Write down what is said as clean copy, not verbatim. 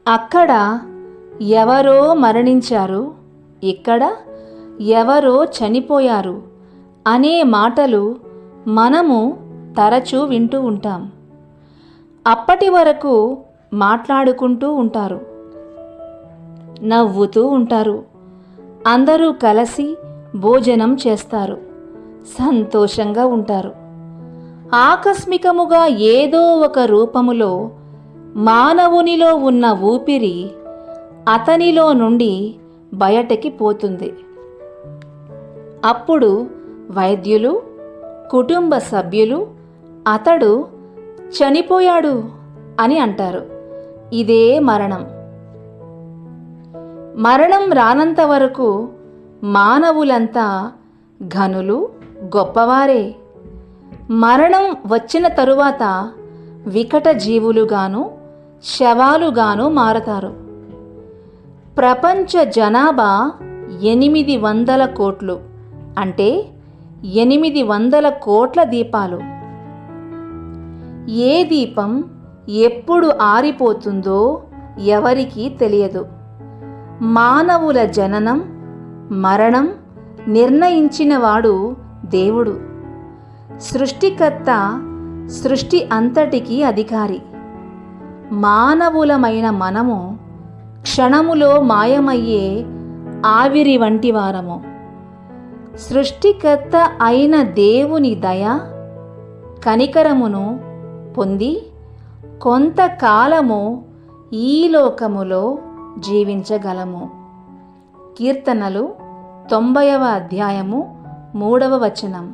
అక్కడ ఎవరో మరణించారు, ఇక్కడ ఎవరో చనిపోయారు అనే మాటలు మనము తరచూ వింటూ ఉంటాం. అప్పటి వరకు మాట్లాడుకుంటూ ఉంటారు, నవ్వుతూ ఉంటారు, అందరూ కలిసి భోజనం చేస్తారు, సంతోషంగా ఉంటారు. ఆకస్మికముగా ఏదో ఒక రూపములో మానవునిలో ఉన్న ఊపిరి అతనిలో నుండి బయటకి పోతుంది. అప్పుడు వైద్యులు, కుటుంబ సభ్యులు అతడు చనిపోయాడు అని అంటారు. ఇదే మరణం. మరణం రానంత వరకు మానవులంతా ఘనులు, గొప్పవారే. మరణం వచ్చిన తరువాత వికట జీవులుగాను, శవాలుగాను మారతారు. ప్రపంచ జనాభా 800 కోట్లు, అంటే 800 కోట్ల దీపాలు. ఏ దీపం ఎప్పుడు ఆరిపోతుందో ఎవరికీ తెలియదు. మానవుల జననం, మరణం నిర్ణయించినవాడు దేవుడు. సృష్టికర్త సృష్టి అంతటికీ అధికారి. మానవులమైన మనము క్షణములో మాయమయ్యే ఆవిరి వంటి వారము. సృష్టికర్త అయిన దేవుని దయ, కనికరమును పొంది కొంతకాలము ఈ లోకములో జీవించగలము. కీర్తనలు 90వ అధ్యాయము 3వ వచనం.